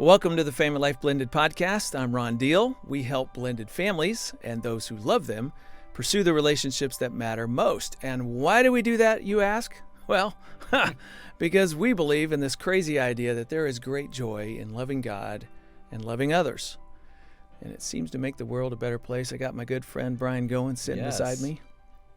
Welcome to the Family Life Blended Podcast. I'm Ron Deal. We help blended families and those who love them pursue the relationships that matter most. And why do we do that, you ask? Well, because we believe in this crazy idea that there is great joy in loving God and loving others. And it seems to make the world a better place. I got my good friend Brian Goins sitting beside me.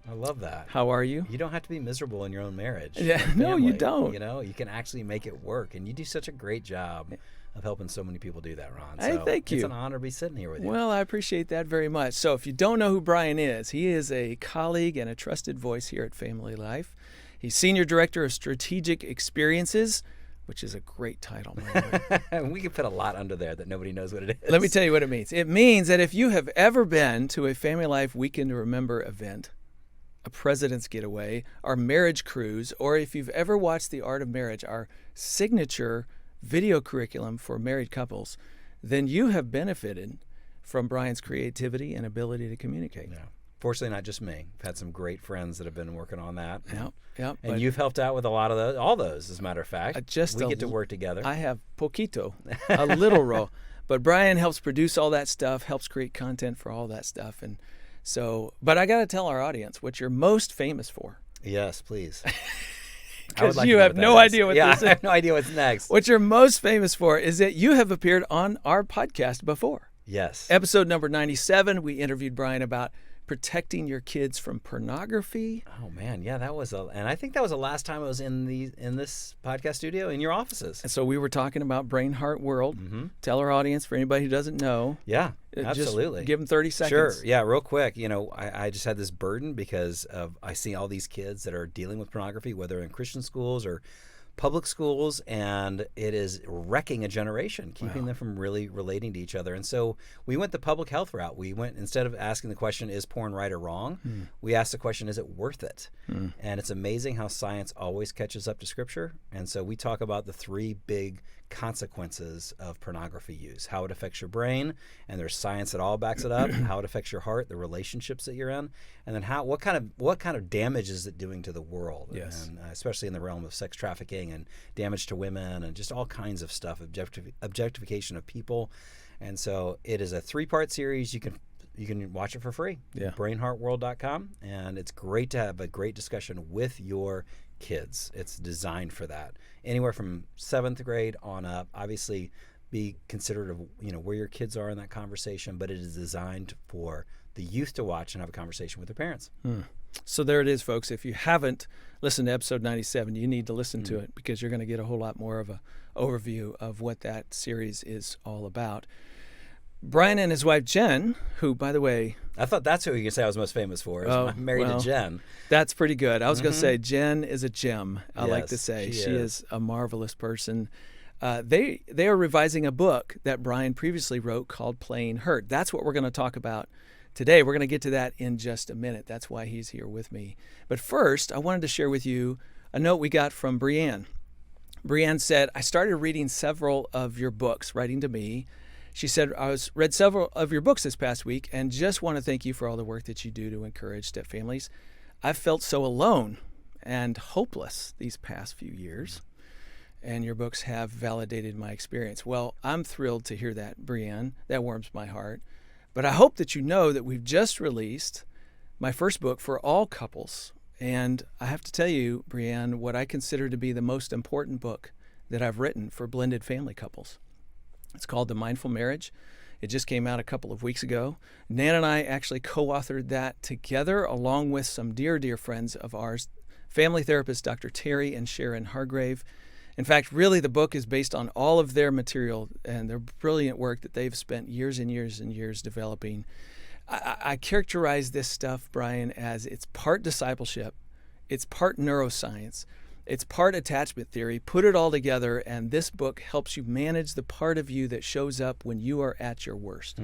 I love that. How are you? You don't have to be miserable in your own marriage. Yeah, no, you don't. You know, you can actually make it work. And you do such a great job of helping so many people do that, Ron. Hey, thank you. It's an honor to be sitting here with you. Well, I appreciate that very much. So if you don't know who Brian is, he is a colleague and a trusted voice here at Family Life. He's Senior Director of Strategic Experiences, which is a great title. We could put a lot under there that nobody knows what it is. Let me tell you what it means. It means that if you have ever been to a Family Life Weekend to Remember event, a President's Getaway, our marriage cruise, or if you've ever watched The Art of Marriage, our signature video curriculum for married couples, then you have benefited from Brian's creativity and ability to communicate. Yeah. Fortunately, not just me. I've had some great friends that have been working on that. Yep. And you've helped out with a lot of those, all those, as a matter of fact. We get to work together. I have poquito, a little role. But Brian helps produce all that stuff, helps create content for all that stuff. And so, but I got to tell our audience what you're most famous for. Yes, please. Because you have no idea what this is. I have no idea what's next. What you're most famous for is that you have appeared on our podcast before. Yes. Episode number 97, we interviewed Brian about protecting your kids from pornography. Oh man, yeah, and I think that was the last time I was in this podcast studio in your offices. And so we were talking about Brain Heart World. Mm-hmm. Tell our audience, for anybody who doesn't know. Yeah, absolutely. Just give them 30 seconds. Sure. Yeah, real quick. You know, I just had this burden because I see all these kids that are dealing with pornography, whether in Christian schools or public schools, and it is wrecking a generation, keeping them from really relating to each other. And so we went the public health route. We went, instead of asking the question, is porn right or wrong? We asked the question, is it worth it? And it's amazing how science always catches up to Scripture. And so we talk about the three big consequences of pornography use, how it affects your brain, and there's science that all backs it up, how it affects your heart, the relationships that you're in, and then what kind of damage is it doing to the world? Yes. And especially in the realm of sex trafficking and damage to women and just all kinds of stuff, objectification of people. And so it is a 3-part series. You can watch it for free. Yeah. BrainHeartWorld.com, and it's great to have a great discussion with your kids. It's designed for that. Anywhere from 7th grade on up. Obviously, be considerate of where your kids are in that conversation, but it is designed for the youth to watch and have a conversation with their parents. So there it is, folks. If you haven't listened to episode 97, you need to listen to it, because you're going to get a whole lot more of an overview of what that series is all about. Brian and his wife Jen, who, by the way, I thought that's who you could say I was most famous for. I'm married to Jen. That's pretty good. I was going to say Jen is a gem. I like to say she is a marvelous person. They are revising a book that Brian previously wrote called Playing Hurt. That's what we're going to talk about today. We're going to get to that in just a minute. That's why he's here with me. But first, I wanted to share with you a note we got from Brianne. Brianne said, I started reading several of your books, writing to me. She said, I read several of your books this past week and just want to thank you for all the work that you do to encourage step families. I've felt so alone and hopeless these past few years, and your books have validated my experience. Well, I'm thrilled to hear that, Brianne. That warms my heart. But I hope that you know that we've just released my first book for all couples. And I have to tell you, Brianne, what I consider to be the most important book that I've written for blended family couples. It's called The Mindful Marriage. It just came out a couple of weeks ago. Nan and I actually co-authored that together, along with some dear, dear friends of ours, family therapists Dr. Terry and Sharon Hargrave. In fact, really the book is based on all of their material and their brilliant work that they've spent years and years and years developing. I characterize this stuff, Brian, as it's part discipleship, it's part neuroscience, it's part attachment theory. Put it all together, and this book helps you manage the part of you that shows up when you are at your worst.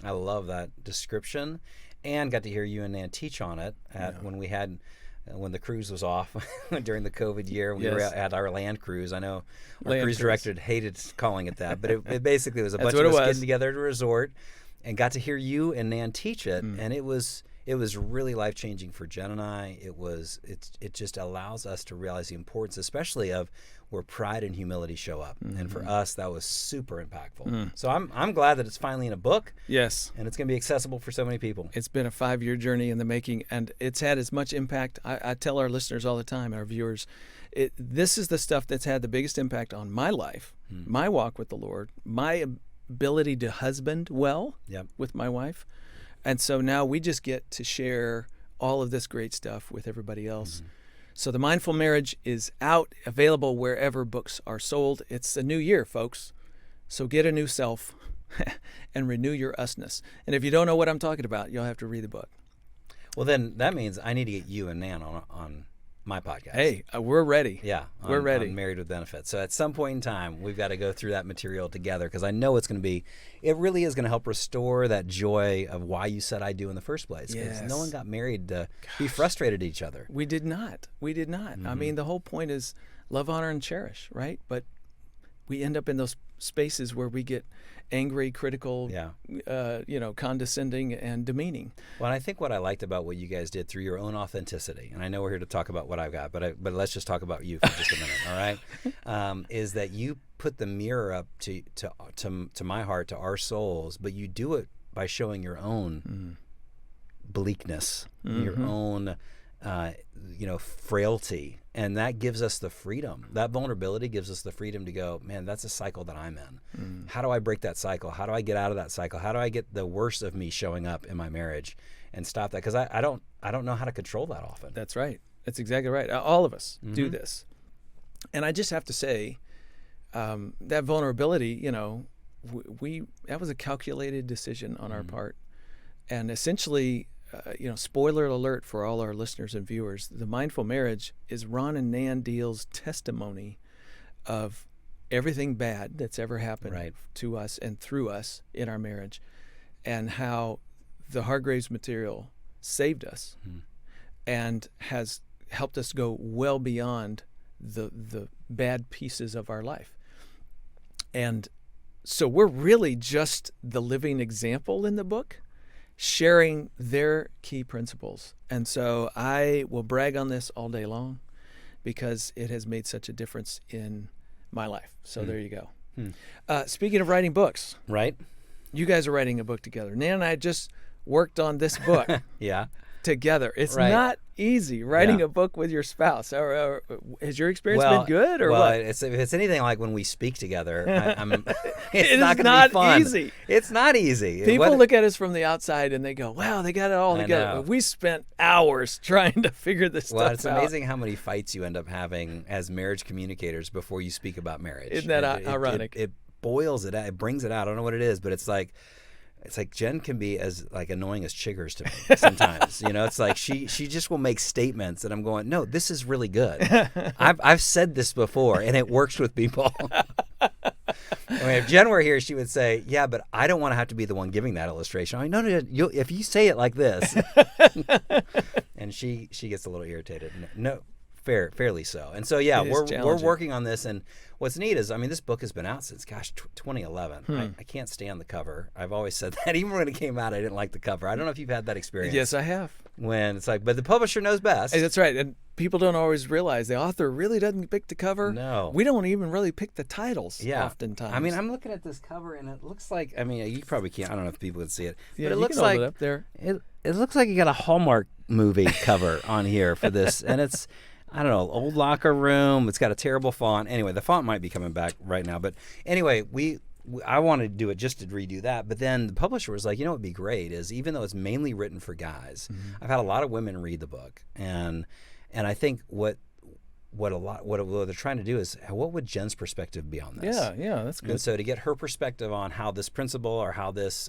I love that description, and got to hear you and Nan teach on it when the cruise was off during the COVID year. We were at our land cruise. I know our cruise director hated calling it that, but it basically was a bunch of us getting together at a resort, and got to hear you and Nan teach it, and it was it was really life-changing for Jen and I. It just allows us to realize the importance, especially of where pride and humility show up. And for us, that was super impactful. So I'm glad that it's finally in a book. Yes. And it's going to be accessible for so many people. It's been a 5-year journey in the making, and it's had as much impact. I tell our listeners all the time, our viewers, this is the stuff that's had the biggest impact on my life, my walk with the Lord, my ability to husband well with my wife. And so now we just get to share all of this great stuff with everybody else. So The Mindful Marriage is out, available wherever books are sold. It's a new year, folks. So get a new self and renew your usness. And if you don't know what I'm talking about, you'll have to read the book. Well, then that means I need to get you and Nan on my podcast. Hey, we're ready. Yeah, we're ready. On Married with Benefits. So at some point in time, we've got to go through that material together, because I know it really is going to help restore that joy of why you said I do in the first place. Because no one got married to be frustrated at each other. We did not. I mean, the whole point is love, honor, and cherish, right? But we end up in those spaces where we get angry, critical, condescending, and demeaning. Well, and I think what I liked about what you guys did through your own authenticity, and I know we're here to talk about what I've got, but let's just talk about you for just a minute, all right? Is that you put the mirror up to my heart, to our souls, but you do it by showing your own bleakness, your own frailty. And that gives us the freedom. That vulnerability gives us the freedom to go, man, that's a cycle that I'm in. How do I break that cycle? How do I get out of that cycle? How do I get the worst of me showing up in my marriage and stop that? Because I don't know how to control that often. That's right. That's exactly right. All of us do this. And I just have to say, that vulnerability, that was a calculated decision on our part. And essentially, spoiler alert for all our listeners and viewers, The Mindful Marriage is Ron and Nan Deal's testimony of everything bad that's ever happened to us and through us in our marriage, and how the Hargraves material saved us and has helped us go well beyond the bad pieces of our life. And so we're really just the living example in the book, sharing their key principles. And so I will brag on this all day long, because it has made such a difference in my life. So there you go. Speaking of writing books, right? You guys are writing a book together. Nan and I just worked on this book together. It's not easy writing a book with your spouse. Has your experience been good, or what? If it's anything like when we speak together, it's it not is going to be not fun. easy. It's not easy. People look at us from the outside and they go, wow, they got it all together. We spent hours trying to figure this stuff out. Well, it's amazing how many fights you end up having as marriage communicators before you speak about marriage. Isn't that ironic? It boils it out. It brings it out. I don't know what it is, but it's like Jen can be as annoying as Chiggers to me sometimes. It's like she just will make statements and I'm going, no, this is really good. I've said this before and it works with people. I mean, if Jen were here, she would say, yeah, but I don't want to have to be the one giving that illustration. I mean, no, if you say it like this. And she gets a little irritated. No, fairly so. And so, we're working on this. And what's neat is, this book has been out since, 2011. I can't stand the cover. I've always said that. Even when it came out, I didn't like the cover. I don't know if you've had that experience. Yes, I have. When it's like, but the publisher knows best. Hey, that's right. And people don't always realize the author really doesn't pick the cover. No. We don't even really pick the titles oftentimes. I'm looking at this cover and it looks like, you probably can't. I don't know if people can see it. Yeah, but it looks like it up there. It looks like you got a Hallmark movie cover on here for this. And it's, I don't know, old locker room. It's got a terrible font. Anyway, the font might be coming back right now. But anyway, I wanted to do it just to redo that. But then the publisher was like, what would be great is, even though it's mainly written for guys, I've had a lot of women read the book. And I think what they're trying to do is, what would Jen's perspective be on this? Yeah, that's good. And so to get her perspective on how this principle or how this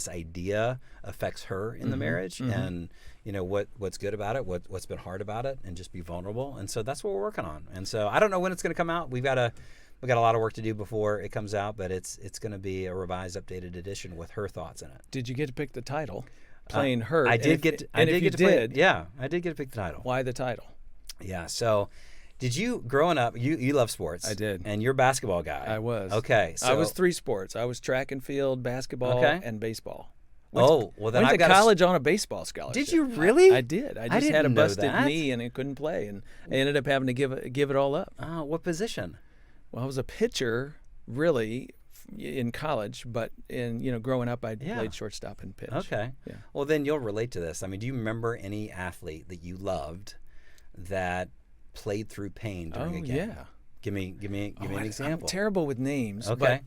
idea affects her in the marriage, and what's good about it, what's been hard about it, and just be vulnerable. And so that's what we're working on. And so I don't know when it's going to come out. We've got a lot of work to do before it comes out, but it's going to be a revised, updated edition with her thoughts in it. Did you get to pick the title? Playing Her. I did get to pick the title. Why the title? Yeah. So, did you growing up? You love sports. I did. And you're a basketball guy. I was. Okay. So I was 3 sports. I was track and field, basketball, and baseball. Well, then went I've to got college on a baseball scholarship. Did you really? I did. I just didn't had a know busted that. knee and I couldn't play, and I ended up having to give it all up. Oh, what position? Well, I was a pitcher, really, in college, but growing up, I played shortstop and pitch. Okay. Yeah. Well, then you'll relate to this. I mean, do you remember any athlete that you loved that played through pain during a game? Yeah. Give me an example. I'm terrible with names. Okay. But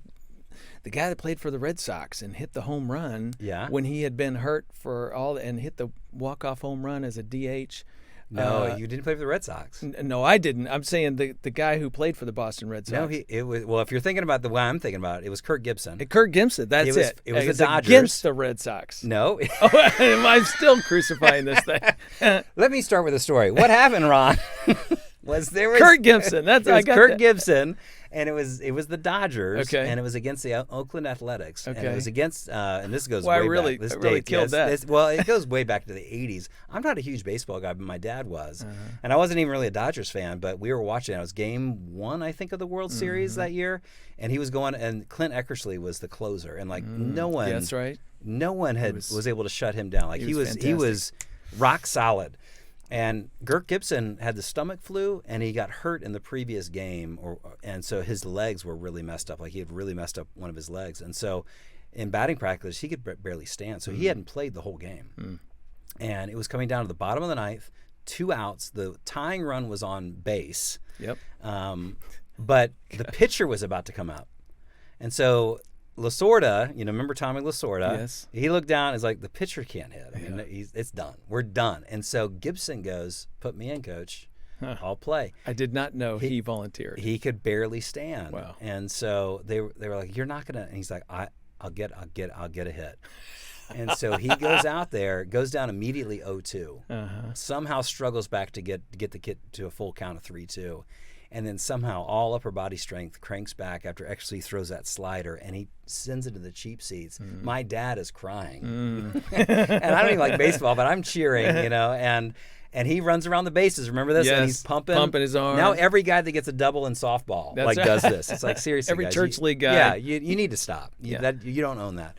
the guy that played for the Red Sox and hit the home run when he had been hurt and hit the walk-off home run as a DH. No, you didn't play for the Red Sox. No, I didn't. I'm saying the guy who played for the Boston Red Sox. No, if you're thinking about the way I'm thinking about it, it was Kirk Gibson. Kirk Gibson, that's it. It was the Dodgers. Against the Red Sox. No. I'm still crucifying this thing. Let me start with a story. What happened, Ron? was Kirk Gibson. Kirk Gibson, and it was the Dodgers, Okay. and it was against the Oakland Athletics, and Okay. it was against, and this goes Well, way I really back. This really dates, killed that. Well, it goes way back to the '80s. I'm not a huge baseball guy, but my dad was, and I wasn't even really a Dodgers fan. But we were watching. It was Game 1, I think, of the World Series that year, and he was going. And Clint Eckersley was the closer, and no one. That's right. No one was able to shut him down. Like he fantastic. was rock solid. And Kirk Gibson had the stomach flu, and he got hurt in the previous game, and so his legs were really messed up. Like he had really messed up one of his legs, and so in batting practice he could barely stand. So he hadn't played the whole game, and it was coming down to the bottom of the ninth, 2 outs. The tying run was on base. Yep. But the pitcher was about to come up, and so Lasorda, remember Tommy Lasorda? Yes. He looked down and was like, the pitcher can't hit. I mean, it's done. We're done. And so Gibson goes, put me in, coach. I'll play. I did not know he volunteered. He could barely stand. Wow. And so they were like, you're not gonna. And he's like, I'll get a hit. And so he goes out there, goes down immediately 0-2. Somehow struggles back to get the kid to a full count of 3-2. And then somehow all upper body strength cranks back after Eckersley throws that slider, and he sends it to the cheap seats. My dad is crying. And I don't even like baseball, but I'm cheering, and he runs around the bases. Remember this? Yes, and he's pumping his arm. Now every guy that gets a double in softball does this. It's like, seriously, every guys, church league guy. Yeah, you need to stop. You don't own that.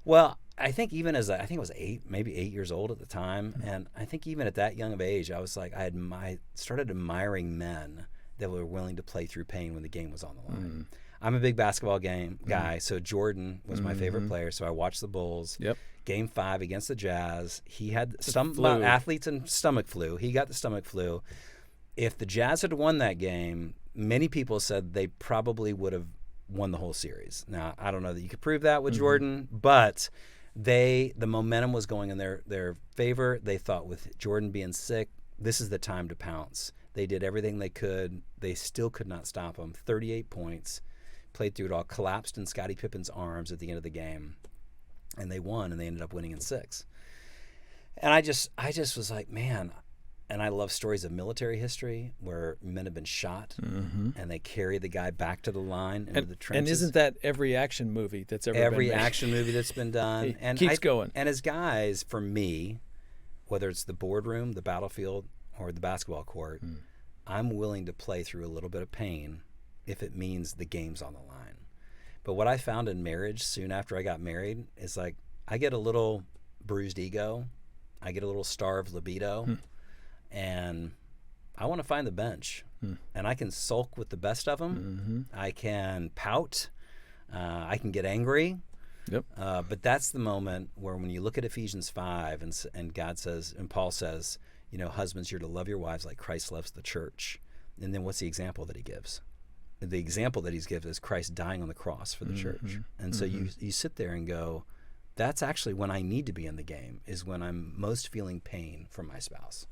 Well, I think even I think I was 8 years old at the time, and I think even at that young of age, I was like, I started admiring men that were willing to play through pain when the game was on the line. I'm a big basketball guy, so Jordan was my favorite player, so I watched the Bulls. Yep. Game 5 against the Jazz, he had some flu. athletes and stomach flu. He got the stomach flu. If the Jazz had won that game, many people said they probably would have won the whole series. Now, I don't know that you could prove that with Jordan, but the momentum was going in their favor. They thought with Jordan being sick, this is the time to pounce. They did everything they could. They still could not stop him. 38 points, played through it all, collapsed in Scottie Pippen's arms at the end of the game, and they won, and they ended up winning in 6. And I just was like, man, and I love stories of military history where men have been shot, and they carry the guy back to the line into the trenches. And isn't that every action movie that's ever been made? Action movie that's been done? And keeps going. And as guys, for me, whether it's the boardroom, the battlefield, or the basketball court, I'm willing to play through a little bit of pain if it means the game's on the line. But what I found in marriage soon after I got married is like I get a little bruised ego, I get a little starved libido, and I want to find the bench. And I can sulk with the best of them. I can pout. I can get angry. Yep. But that's the moment where when you look at Ephesians 5 and God says, and Paul says, husbands, you're to love your wives like Christ loves the church. And then what's the example that he gives? The example that he gives is Christ dying on the cross for the church. And so you sit there and go, that's actually when I need to be in the game, is when I'm most feeling pain from my spouse.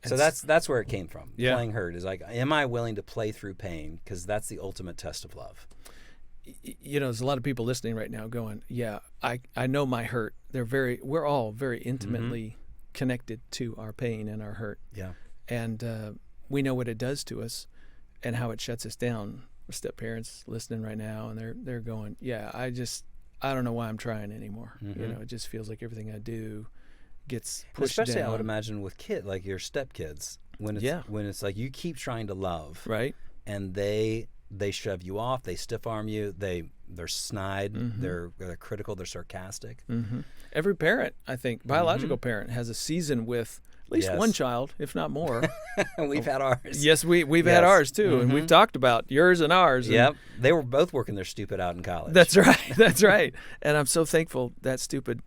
So that's where it came from. Yeah. Playing hurt is like, am I willing to play through pain? Because that's the ultimate test of love. There's a lot of people listening right now going, yeah, I know my hurt. We're all very intimately connected to our pain and our hurt. Yeah. And we know what it does to us and how it shuts us down. Step parents listening right now, and they're going, yeah, I don't know why I'm trying anymore. It just feels like everything I do gets pushed Especially down. I would imagine with like your stepkids, when it's like you keep trying to love, right, and they they shove you off, they stiff arm you, they're snide, they're critical, they're sarcastic. Every parent, I think, biological parent, has a season with at least one child, if not more. We've had ours. Yes, we've had ours too, and we've talked about yours and ours. Yep, they were both working their stupid out in college. That's right. That's right. And I'm so thankful that stupid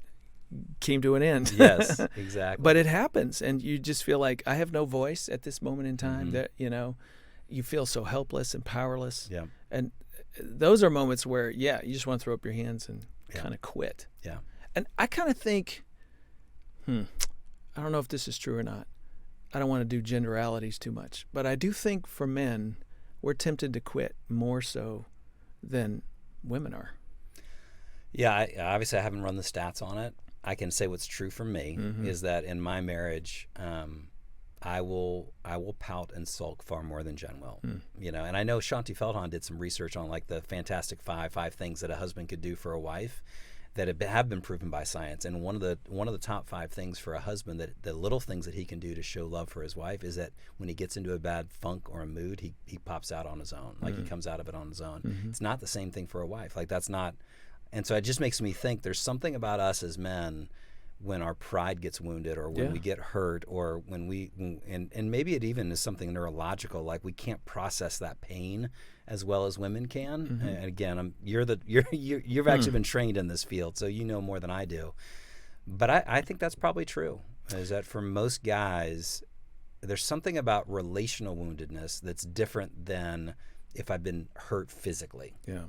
came to an end. Yes, exactly. But it happens, and you just feel like I have no voice at this moment in time. That you feel so helpless and powerless. Yeah. And those are moments where, you just want to throw up your hands and kind of quit. Yeah. And I kind of think, I don't know if this is true or not. I don't want to do generalities too much, but I do think for men, we're tempted to quit more so than women are. Yeah, obviously I haven't run the stats on it. I can say what's true for me is that in my marriage, I will pout and sulk far more than Jen will. And I know Shanti Feldhahn did some research on like the Fantastic five things that a husband could do for a wife that have been proven by science. And one of the top 5 things for a husband, that the little things that he can do to show love for his wife, is that when he gets into a bad funk or a mood, he pops out on his own. Like he comes out of it on his own. It's not the same thing for a wife. Like that's not. And so it just makes me think there's something about us as men when our pride gets wounded, or when we get hurt, or when and maybe it even is something neurological, like we can't process that pain as well as women can. And again, you've actually been trained in this field, so you know more than I do. But I think that's probably true, is that for most guys, there's something about relational woundedness that's different than if I've been hurt physically. Yeah.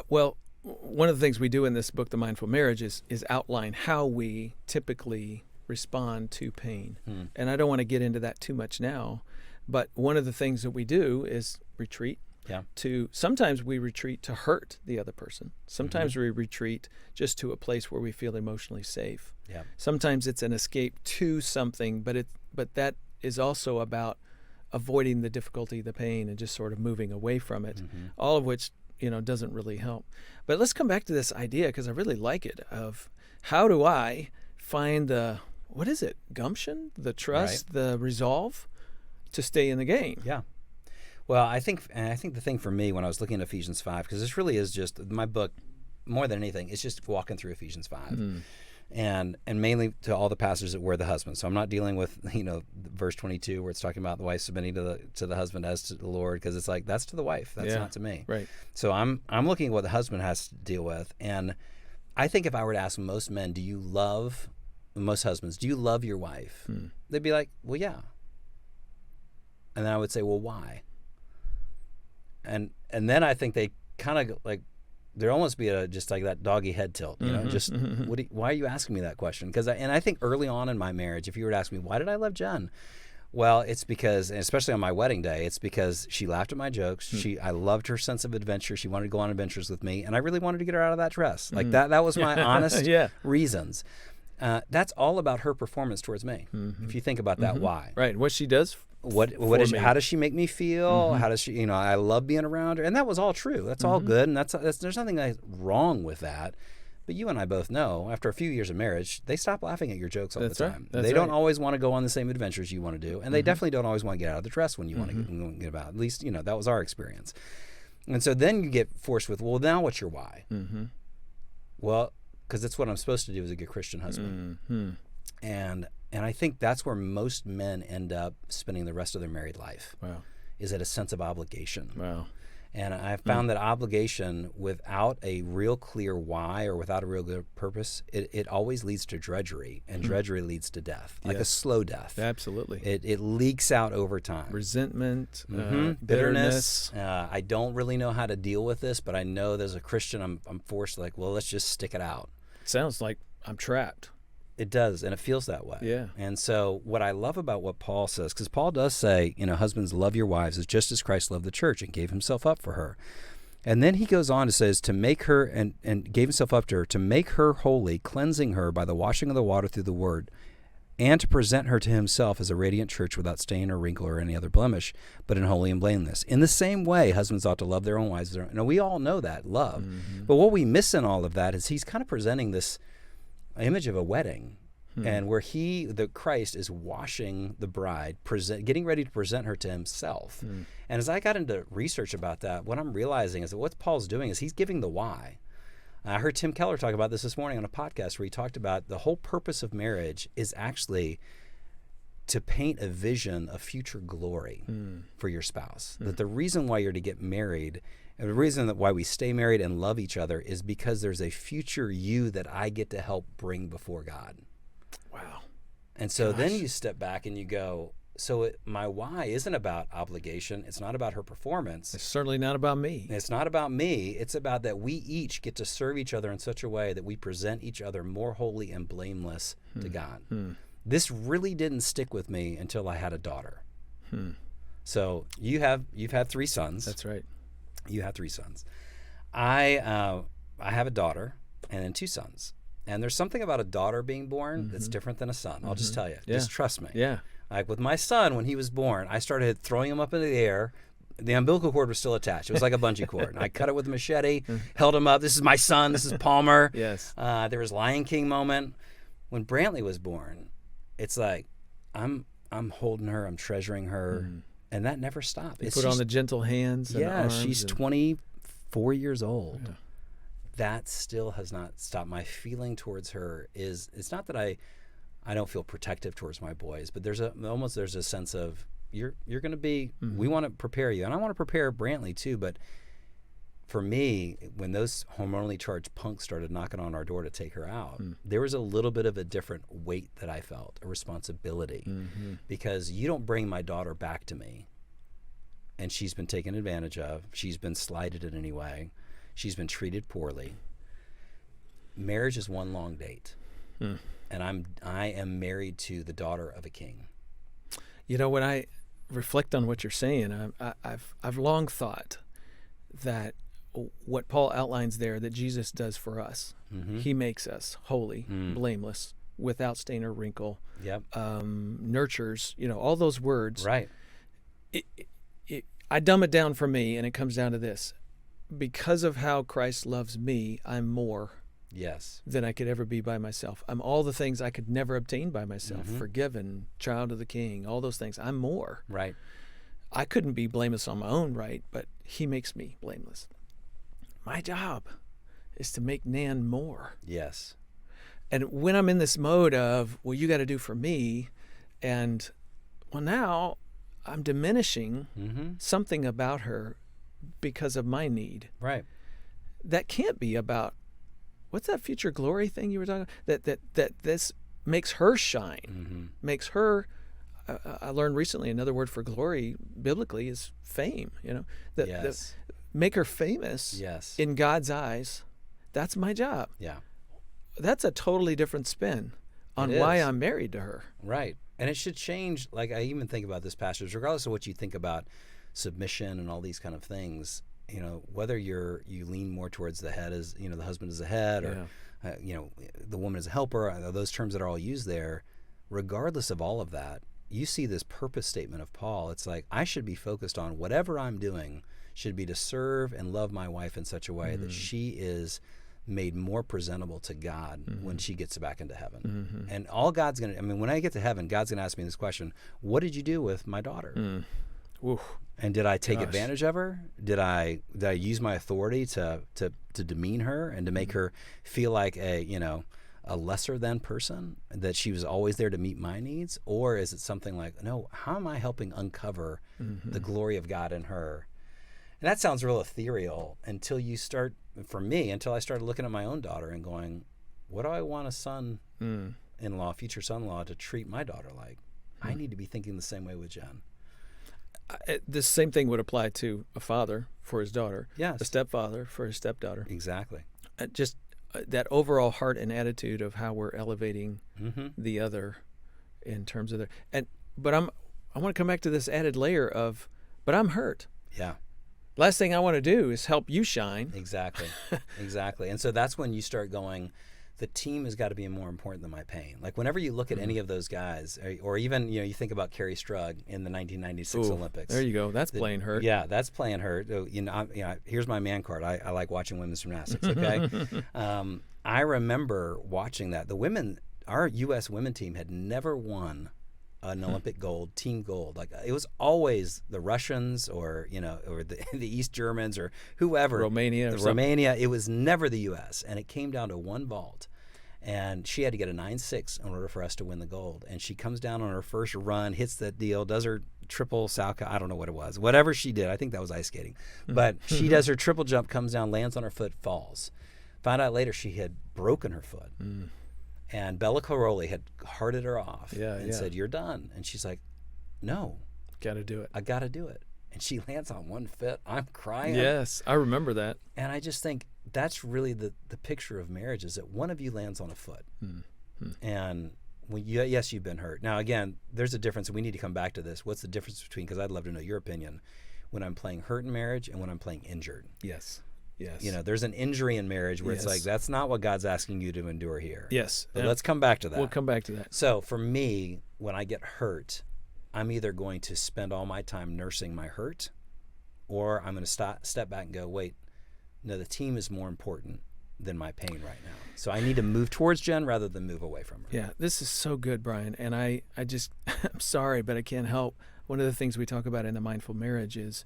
Well, one of the things we do in this book, The Mindful Marriage, is outline how we typically respond to pain. And I don't want to get into that too much now, but one of the things that we do is retreat. Sometimes we retreat to hurt the other person. Sometimes we retreat just to a place where we feel emotionally safe. Sometimes it's an escape to something, but that is also about avoiding the difficulty, the pain, and just sort of moving away from it. All of which doesn't really help. But let's come back to this idea, because I really like it, of how do I find the, gumption, the trust, the resolve to stay in the game? Yeah. Well, I think the thing for me when I was looking at Ephesians 5, because this really is just my book, more than anything, it's just walking through Ephesians 5. And mainly to all the pastors that were the husband. So I'm not dealing with verse 22 where it's talking about the wife submitting to the husband as to the Lord, because it's like that's to the wife, that's not to me. Right. So I'm looking at what the husband has to deal with, and I think if I were to ask most men, most husbands, do you love your wife? They'd be like, well, yeah. And then I would say, well, why? And then I think they kind of like. There almost be just like that doggy head tilt, just why are you asking me that question? Because I think early on in my marriage, if you were to ask me, why did I love Jen? Well, it's because, and especially on my wedding day, it's because she laughed at my jokes. I loved her sense of adventure. She wanted to go on adventures with me, and I really wanted to get her out of that dress. Like that was my honest reasons. That's all about her performance towards me. If you think about that, why? Right. What she does. How does she make me feel? How does she, I love being around her. And that was all true. That's all good. And there's nothing wrong with that. But you and I both know, after a few years of marriage, they stop laughing at your jokes all the time. They don't always want to go on the same adventures you want to do. And they definitely don't always want to get out of the dress when you want to get about. At least, that was our experience. And so then you get forced with, well, now what's your why? Well, because that's what I'm supposed to do as a good Christian husband. And I think that's where most men end up spending the rest of their married life. Is at a sense of obligation. And I found that obligation without a real clear why, or without a real clear purpose, it always leads to drudgery, and drudgery leads to death, like a slow death. Absolutely. It leaks out over time. Resentment, bitterness. I don't really know how to deal with this, but I know that as a Christian, I'm forced let's just stick it out. Sounds like I'm trapped. It does, and it feels that way. Yeah. And so what I love about what Paul says, because Paul does say, husbands, love your wives as just as Christ loved the church and gave himself up for her. And then he goes on to says to make her, and gave himself up to her, to make her holy, cleansing her by the washing of the water through the word, and to present her to himself as a radiant church without stain or wrinkle or any other blemish, but in holy and blameless. In the same way, husbands ought to love their own wives. Now, we all know that, love. But what we miss in all of that is he's kind of presenting this image of a wedding, and where the Christ is washing the bride, getting ready to present her to himself. And as I got into research about that, what I'm realizing is that what Paul's doing is he's giving the why. I heard Tim Keller talk about this morning on a podcast where he talked about the whole purpose of marriage is actually to paint a vision of future glory for your spouse. That the reason why you're to get married, and the reason that why we stay married and love each other is because there's a future you that I get to help bring before God. Wow. And so then you step back and you go, so my why isn't about obligation. It's not about her performance. It's certainly not about me. It's not about me. It's about that we each get to serve each other in such a way that we present each other more holy and blameless to God. This really didn't stick with me until I had a daughter. So you've had 3 sons. That's right. You have 3 sons. I have a daughter and then 2 sons. And there's something about a daughter being born that's different than a son. I'll just tell you. Yeah. Just trust me. Yeah. Like with my son, when he was born, I started throwing him up into the air. The umbilical cord was still attached. It was like a bungee cord. And I cut it with a machete, held him up. This is my son. This is Palmer. Yes. There was Lion King moment. When Brantley was born, it's like I'm holding her, I'm treasuring her, and that never stopped. You put on the gentle hands and arms. She's 24 years old. Yeah. That still has not stopped. My feeling towards her it's not that I don't feel protective towards my boys, but there's a sense of you're going to be, we want to prepare you. And I want to prepare Brantley too, but for me, when those hormonally charged punks started knocking on our door to take her out, there was a little bit of a different weight that I felt, a responsibility, because you don't bring my daughter back to me and she's been taken advantage of, she's been slighted in any way, she's been treated poorly. Marriage is one long date. And I am married to the daughter of a king. You know, when I reflect on what you're saying, I've long thought that what Paul outlines there that Jesus does for us, he makes us holy, blameless, without stain or wrinkle, nurtures, all those words. Right. I dumb it down for me, and it comes down to this. Because of how Christ loves me, I'm more than I could ever be by myself. I'm all the things I could never obtain by myself. Forgiven, child of the King, all those things. I'm more. Right. I couldn't be blameless on my own right, but he makes me blameless. My job is to make Nan more. Yes. And when I'm in this mode of, well, you got to do for me, and well, now I'm diminishing something about her because of my need. Right. That can't be about, what's that future glory thing you were talking about? That this makes her shine, makes her, I learned recently another word for glory biblically is fame, make her famous in God's eyes. That's my job. Yeah. That's a totally different spin on why I'm married to her. Right. And it should change. Like I even think about this passage, regardless of what you think about submission and all these kind of things, whether you lean more towards the head as, the husband is the head or, the woman is a helper, those terms that are all used there, regardless of all of that, you see this purpose statement of Paul. It's like, I should be focused on whatever I'm doing should be to serve and love my wife in such a way that she is made more presentable to God when she gets back into heaven. And all God's going to, when I get to heaven, God's going to ask me this question: what did you do with my daughter? And did I take advantage of her? Did I use my authority to demean her and to make her feel like a lesser than person, that she was always there to meet my needs? Or is it something like, no, how am I helping uncover the glory of God in her? And that sounds real ethereal until I started looking at my own daughter and going, what do I want a son-in-law, future son-in-law to treat my daughter like? I need to be thinking the same way with Jen. The same thing would apply to a father for his daughter, yes. A stepfather for his stepdaughter. Exactly. Just that overall heart and attitude of how we're elevating the other in terms of but I want to come back to this added layer of, but I'm hurt. Yeah. Last thing I want to do is help you shine. Exactly. Exactly. And so that's when you start going, the team has got to be more important than my pain. Like whenever you look at any of those guys, or even, you think about Carrie Strug in the 1996 Olympics. There you go. That's playing hurt. Yeah, that's playing hurt. Here's my man card. I like watching women's gymnastics, okay? I remember watching that. The women our U.S. women team had never won an Olympic gold, team gold. Like it was always the Russians or the East Germans or whoever. Romania. It was never the U.S. And it came down to one vault. And she had to get a 9.6 in order for us to win the gold. And she comes down on her first run, hits that deal, does her triple Salchow. I don't know what it was. Whatever she did. I think that was ice skating. But she does her triple jump, comes down, lands on her foot, falls. Found out later she had broken her foot. And Bella Caroli had hearted her off and said, "You're done." And she's like, "No. Got to do it. I got to do it." And she lands on one foot. I'm crying. Yes, I remember that. And I just think that's really the picture of marriage, is that one of you lands on a foot. And yes, you've been hurt. Now, again, there's a difference, and we need to come back to this. What's the difference between, because I'd love to know your opinion, when I'm playing hurt in marriage and when I'm playing injured? Yes. There's an injury in marriage where it's like, that's not what God's asking you to endure here. Yes. But let's come back to that. We'll come back to that. So for me, when I get hurt, I'm either going to spend all my time nursing my hurt, or I'm going to step back and go, wait, no, the team is more important than my pain right now. So I need to move towards Jen rather than move away from her. Yeah, this is so good, Brian. And I just, I'm sorry, but I can't help. One of the things we talk about in the Mindful Marriage is,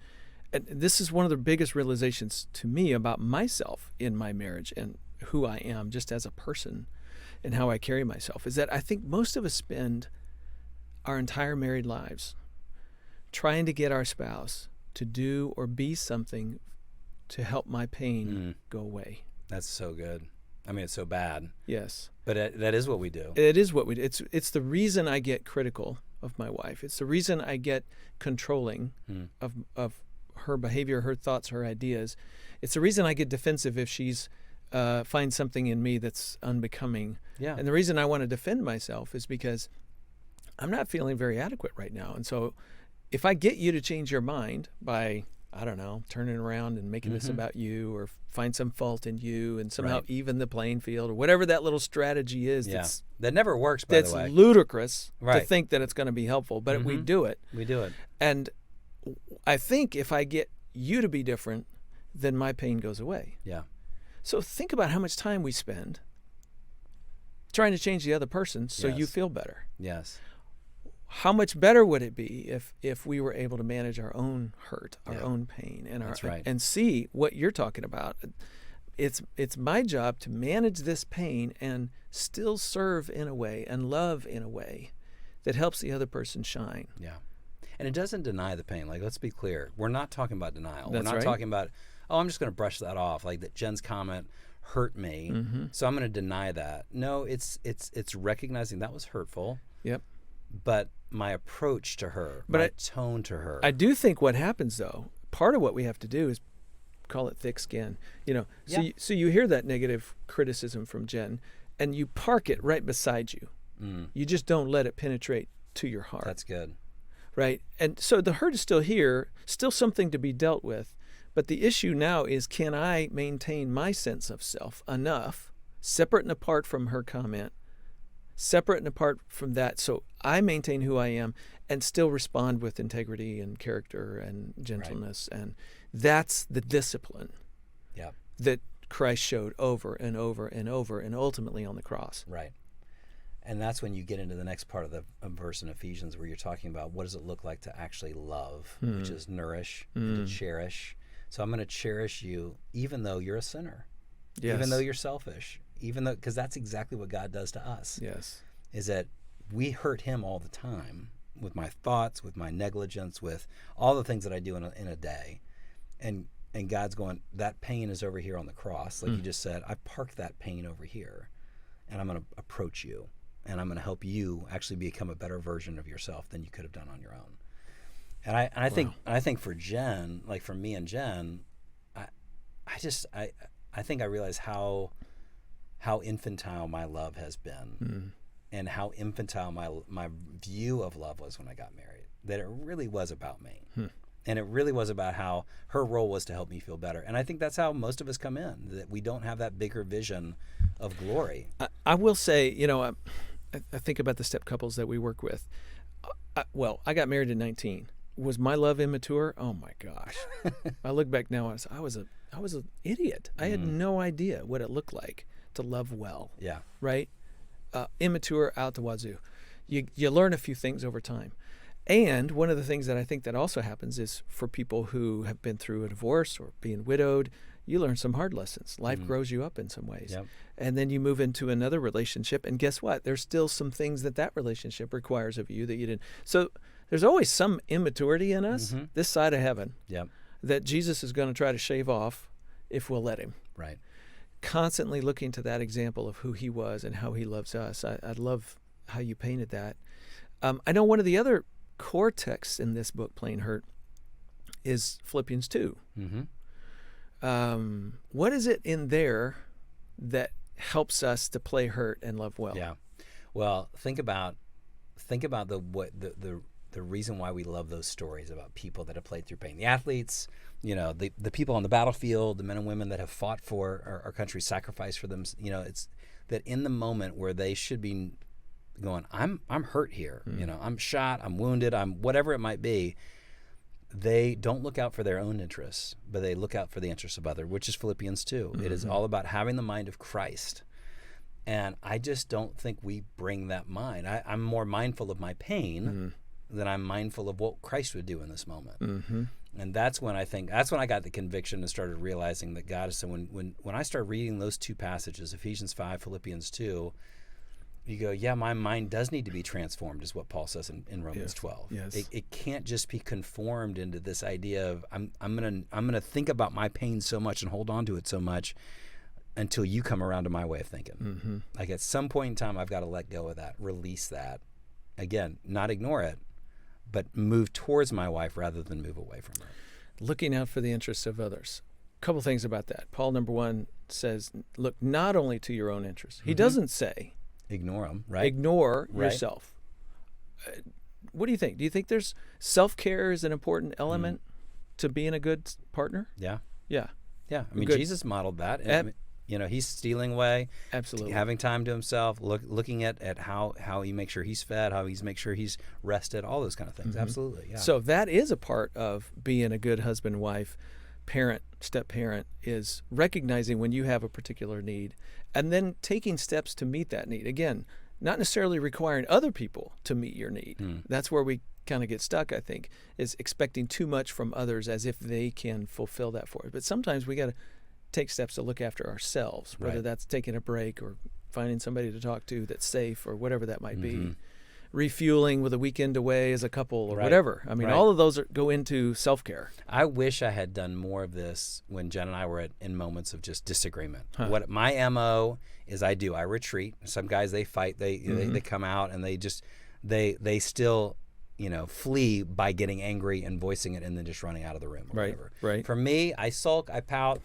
and this is one of the biggest realizations to me about myself in my marriage and who I am just as a person and how I carry myself, is that I think most of us spend our entire married lives trying to get our spouse to do or be something to help my pain go away. That's so good. I mean, it's so bad. Yes. But that is what we do. It is what we do. It's the reason I get critical of my wife. It's the reason I get controlling of her behavior, her thoughts, her ideas. It's the reason I get defensive if she's finds something in me that's unbecoming. Yeah. And the reason I want to defend myself is because I'm not feeling very adequate right now. And so if I get you to change your mind by, I don't know, turning around and making this about you, or find some fault in you and somehow even the playing field, or whatever that little strategy is, that never works, by the way. That's ludicrous to think that it's going to be helpful, but we do it. We do it. And I think if I get you to be different, then my pain goes away. Yeah. So think about how much time we spend trying to change the other person so you feel better. Yes. How much better would it be if we were able to manage our own hurt, our own pain, and and see what you're talking about? It's my job to manage this pain and still serve in a way and love in a way that helps the other person shine. Yeah. And it doesn't deny the pain. Like, let's be clear. We're not talking about denial. That's We're not talking about, I'm just going to brush that off. Like that Jen's comment hurt me, so I'm going to deny that. No, it's recognizing that was hurtful. Yep. But my approach to her, my tone to her. I do think what happens, though, part of what we have to do is call it thick skin. So you hear that negative criticism from Jen, and you park it right beside you. You just don't let it penetrate to your heart. That's good. Right? And so the hurt is still here, still something to be dealt with. But the issue now is, can I maintain my sense of self enough, separate and apart from her comment, separate and apart from that, so I maintain who I am and still respond with integrity and character and gentleness. And that's the discipline that Christ showed over and over and over, and ultimately on the cross. Right. And that's when you get into the next part of the verse in Ephesians, where you're talking about what does it look like to actually love, which is nourish and to cherish. So I'm going to cherish you even though you're a sinner, even though you're selfish, even though, because that's exactly what God does to us. Yes. Is that we hurt him all the time with my thoughts, with my negligence, with all the things that I do in a day. And God's going, that pain is over here on the cross. Like you just said, I parked that pain over here, and I'm going to approach you, and I'm going to help you actually become a better version of yourself than you could have done on your own. And I think for Jen, like for me and Jen, I think I realize how infantile my love has been, and how infantile my view of love was when I got married. That it really was about me, and it really was about how her role was to help me feel better. And I think that's how most of us come in, that we don't have that bigger vision of glory. I will say, I think about the step couples that we work with. I got married at 19. Was my love immature? Oh my gosh! I look back now, I was an idiot. I had no idea what it looked like to love well. Yeah. Right. immature out the wazoo. You learn a few things over time. And one of the things that I think that also happens is for people who have been through a divorce or being widowed, you learn some hard lessons. Life grows you up in some ways. Yep. And then you move into another relationship, and guess what? There's still some things that relationship requires of you that you didn't. So there's always some immaturity in us this side of heaven Yep. that Jesus is going to try to shave off if we'll let him. Right. Constantly looking to that example of who he was and how he loves us. I love how you painted that. I know one of the other core texts in this book, Plain Hurt, is Philippians 2. What is it in there that helps us to play hurt and love well? Yeah. Well, think about the reason why we love those stories about people that have played through pain. The athletes, the people on the battlefield, the men and women that have fought for our country, sacrificed for them. It's that in the moment where they should be going, I'm hurt here. I'm shot, I'm wounded, I'm whatever it might be. They don't look out for their own interests, but they look out for the interests of others, which is Philippians 2. It is all about having the mind of Christ. And I just don't think we bring that mind. I'm more mindful of my pain than I'm mindful of what Christ would do in this moment. And that's when I got the conviction and started realizing that God is so. When I start reading those two passages, Ephesians 5, Philippians 2, you go, yeah, my mind does need to be transformed, is what Paul says in Romans 12. Yes. It can't just be conformed into this idea of I'm gonna think about my pain so much and hold on to it so much until you come around to my way of thinking. Like at some point in time, I've got to let go of that, release that. Again, not ignore it, but move towards my wife rather than move away from her. Looking out for the interests of others. A couple things about that. Paul, number one, says, look not only to your own interests. He doesn't say, ignore them, right? Ignore yourself. What do you think? Do you think there's self-care is an important element to being a good partner? Yeah. Yeah. Yeah. I mean, Good. Jesus modeled that. He's stealing away, Absolutely. having time to himself, looking at how he makes sure he's fed, how he's makes sure he's rested, all those kind of things. Absolutely. Yeah. So that is a part of being a good husband, wife, parent, step-parent, is recognizing when you have a particular need and then taking steps to meet that need. Again, not necessarily requiring other people to meet your need. That's where we kind of get stuck, I think, is expecting too much from others as if they can fulfill that for us. But sometimes we got to take steps to look after ourselves, whether that's taking a break or finding somebody to talk to that's safe or whatever that might be. Refueling with a weekend away as a couple or whatever. I mean, all of those go into self-care. I wish I had done more of this when Jen and I were in moments of just disagreement. What my MO is, I retreat. Some guys, they fight. They come out and they still flee by getting angry and voicing it and then just running out of the room or whatever. Right. For me, I sulk, I pout,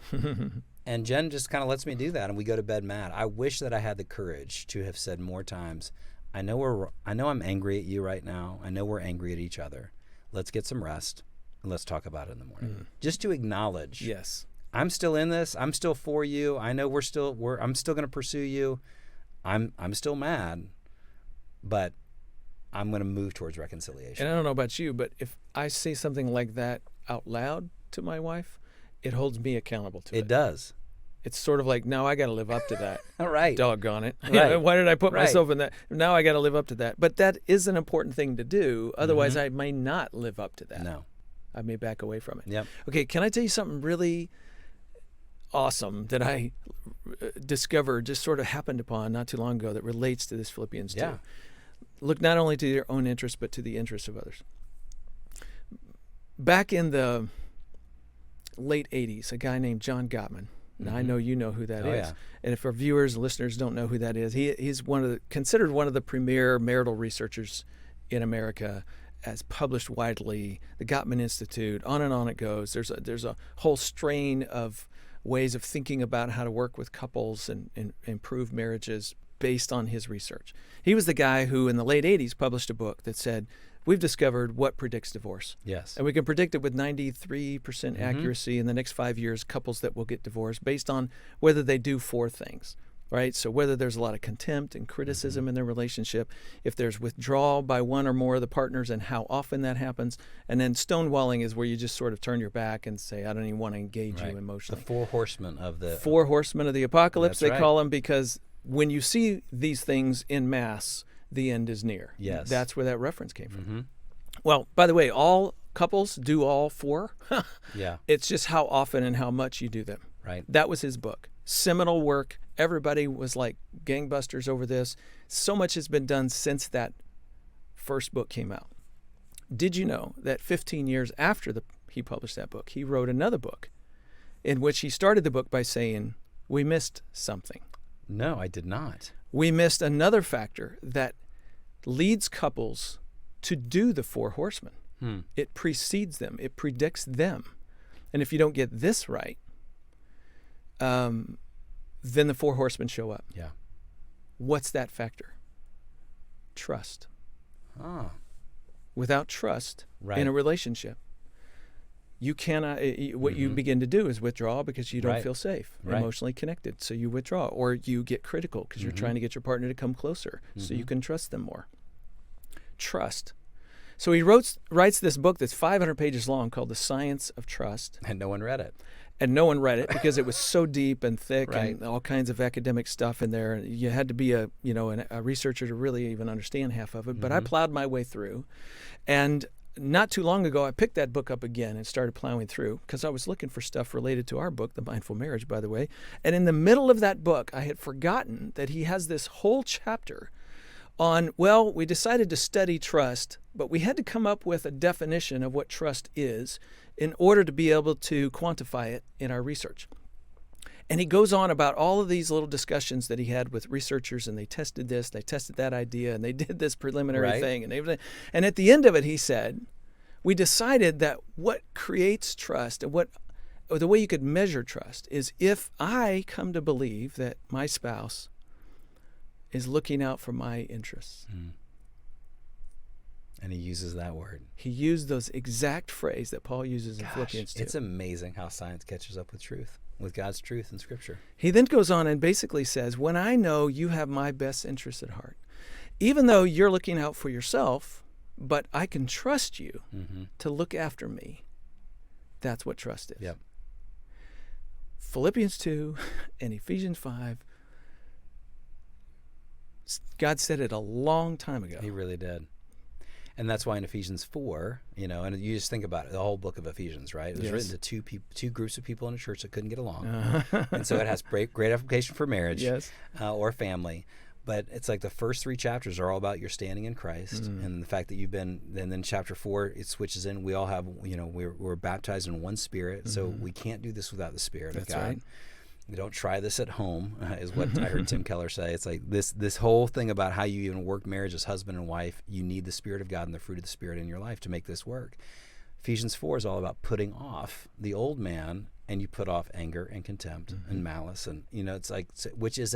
and Jen just kind of lets me do that, and we go to bed mad. I wish that I had the courage to have said more times, I know I'm angry at you right now. I know we're angry at each other. Let's get some rest and let's talk about it in the morning. Just to acknowledge, yes, I'm still in this. I'm still for you. I know I'm still going to pursue you. I'm still mad, but I'm going to move towards reconciliation. And I don't know about you, but if I say something like that out loud to my wife, it holds me accountable to it. It does. It's sort of like, now I got to live up to that. All right. Doggone it. Right. Why did I put myself in that? Now I got to live up to that. But that is an important thing to do. Otherwise, I may not live up to that. No. I may back away from it. Yep. Okay, can I tell you something really awesome that I discovered, just sort of happened upon not too long ago, that relates to this Philippians 2? Look not only to your own interests, but to the interests of others. Back in the late 80s, a guy named John Gottman, and I know you know who that is. Yeah. And if our viewers, listeners don't know who that is, he's considered one of the premier marital researchers in America, as published widely, the Gottman Institute, on and on it goes. There's a whole strain of ways of thinking about how to work with couples and improve marriages based on his research. He was the guy who in the late 80s published a book that said, we've discovered what predicts divorce. Yes. And we can predict it with 93% accuracy in the next 5 years, couples that will get divorced based on whether they do 4 things, right? So whether there's a lot of contempt and criticism in their relationship, if there's withdrawal by one or more of the partners and how often that happens, and then stonewalling is where you just sort of turn your back and say, I don't even want to engage you emotionally. The 4 horsemen of the... 4 horsemen of the apocalypse, That's they call them, because when you see these things in mass, the end is near. Yes. That's where that reference came from. Mm-hmm. Well, by the way, all couples do all four. Yeah. It's just how often and how much you do them. Right. That was his book. Seminal work. Everybody was like gangbusters over this. So much has been done since that first book came out. Did you know that 15 years after he published that book, he wrote another book in which he started the book by saying, we missed something. No, I did not. We missed another factor that leads couples to do the four horsemen. It precedes them. It predicts them. And if you don't get this right, then the four horsemen show up. Yeah. What's that factor? Trust. Ah. Without trust Right. in a relationship, you cannot. What you begin to do is withdraw because you don't Right. feel safe, Right. emotionally connected. So you withdraw, or you get critical because you're trying to get your partner to come closer, so you can trust them more. Trust. So he writes this book that's 500 pages long called The Science of Trust. And no one read it. And no one read it because it was so deep and thick Right. and all kinds of academic stuff in there. You had to be a researcher to really even understand half of it. But I plowed my way through. And not too long ago, I picked that book up again and started plowing through because I was looking for stuff related to our book, The Mindful Marriage, by the way. And in the middle of that book, I had forgotten that he has this whole chapter on, well, we decided to study trust, but we had to come up with a definition of what trust is in order to be able to quantify it in our research. And he goes on about all of these little discussions that he had with researchers, and they tested this, they tested that idea, and they did this preliminary Right. thing. And at the end of it, he said, we decided that what creates trust and the way you could measure trust is if I come to believe that my spouse is looking out for my interests. And he uses that word. He used those exact phrase that Paul uses in Gosh, Philippians 2. it's amazing how science catches up with truth, with God's truth in Scripture. He then goes on and basically says, when I know you have my best interests at heart, even though you're looking out for yourself, but I can trust you to look after me, that's what trust is. Yep. Philippians 2 and Ephesians 5, God said it a long time ago. He really did. And that's why in Ephesians 4, and you just think about it, the whole book of Ephesians, right? It was written to two groups of people in a church that couldn't get along. And so it has great application for marriage or family. But it's like the first 3 chapters are all about your standing in Christ and the fact that you've been, and then chapter 4, it switches in. We all have, we're baptized in one Spirit. So we can't do this without the Spirit of God. Right. We don't try this at home, is what I heard Tim Keller say. It's like this whole thing about how you even work marriage as husband and wife. You need the Spirit of God and the fruit of the Spirit in your life to make this work. Ephesians 4 is all about putting off the old man, and you put off anger and contempt and malice, and it's like, which is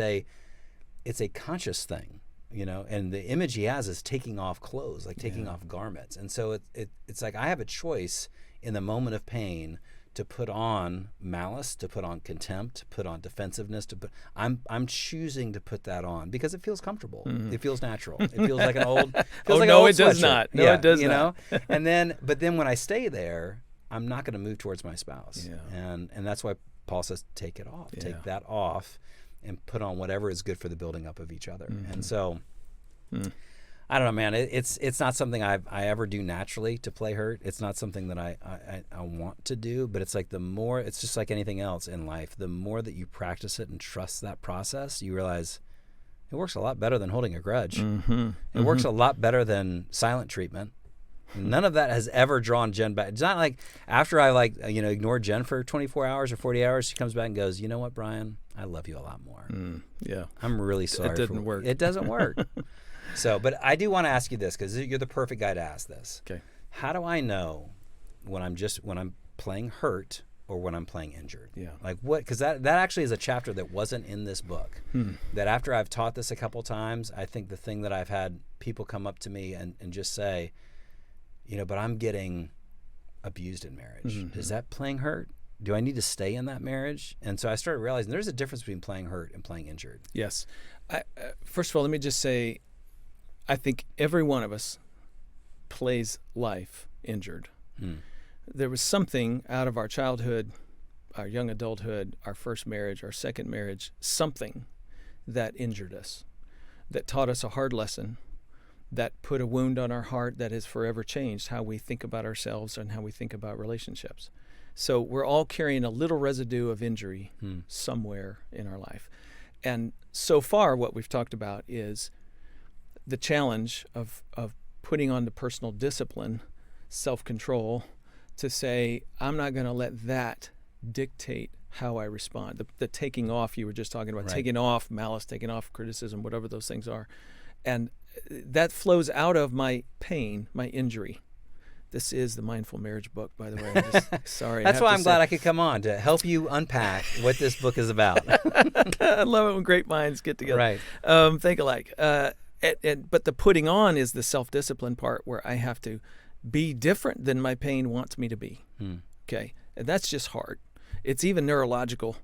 it's a conscious thing, and the image he has is taking off clothes, like taking off garments, and so it's like I have a choice in the moment of pain to put on malice, to put on contempt, to put on defensiveness. I'm choosing to put that on because it feels comfortable. It feels natural. It feels like an old. It does not. No, it does not. But then when I stay there, I'm not going to move towards my spouse. Yeah. And that's why Paul says, take it off. Yeah. Take that off, and put on whatever is good for the building up of each other. And so. I don't know, man. It's not something I ever do naturally to play hurt. It's not something that I want to do. But it's like the more, it's just like anything else in life. The more that you practice it and trust that process, you realize it works a lot better than holding a grudge. It works a lot better than silent treatment. None of that has ever drawn Jen back. It's not like after I ignored Jen for 24 hours or 40 hours, she comes back and goes, you know what, Brian? I love you a lot more. Yeah. I'm really sorry. It didn't work. It doesn't work. So, but I do want to ask you this because you're the perfect guy to ask this. Okay. How do I know when I'm playing hurt or when I'm playing injured? Yeah. Like what? Because that actually is a chapter that wasn't in this book. That after I've taught this a couple times, I think the thing that I've had people come up to me and just say, but I'm getting abused in marriage. Is that playing hurt? Do I need to stay in that marriage? And so I started realizing there's a difference between playing hurt and playing injured. Yes. First of all, let me just say, I think every one of us plays life injured. There was something out of our childhood, our young adulthood, our first marriage, our second marriage, something that injured us, that taught us a hard lesson, that put a wound on our heart that has forever changed how we think about ourselves and how we think about relationships. So we're all carrying a little residue of injury somewhere in our life. And so far what we've talked about is the challenge of putting on the personal discipline, self-control, to say, I'm not going to let that dictate how I respond. The taking off you were just talking about, taking off malice, taking off criticism, whatever those things are. And that flows out of my pain, my injury. This is the Mindful Marriage book, by the way. I'm just sorry. That's why I'm glad I could come on to help you unpack what this book is about. I love it when great minds get together. Right. Think alike. But the putting on is the self-discipline part where I have to be different than my pain wants me to be. Okay. And that's just hard. It's even neurological.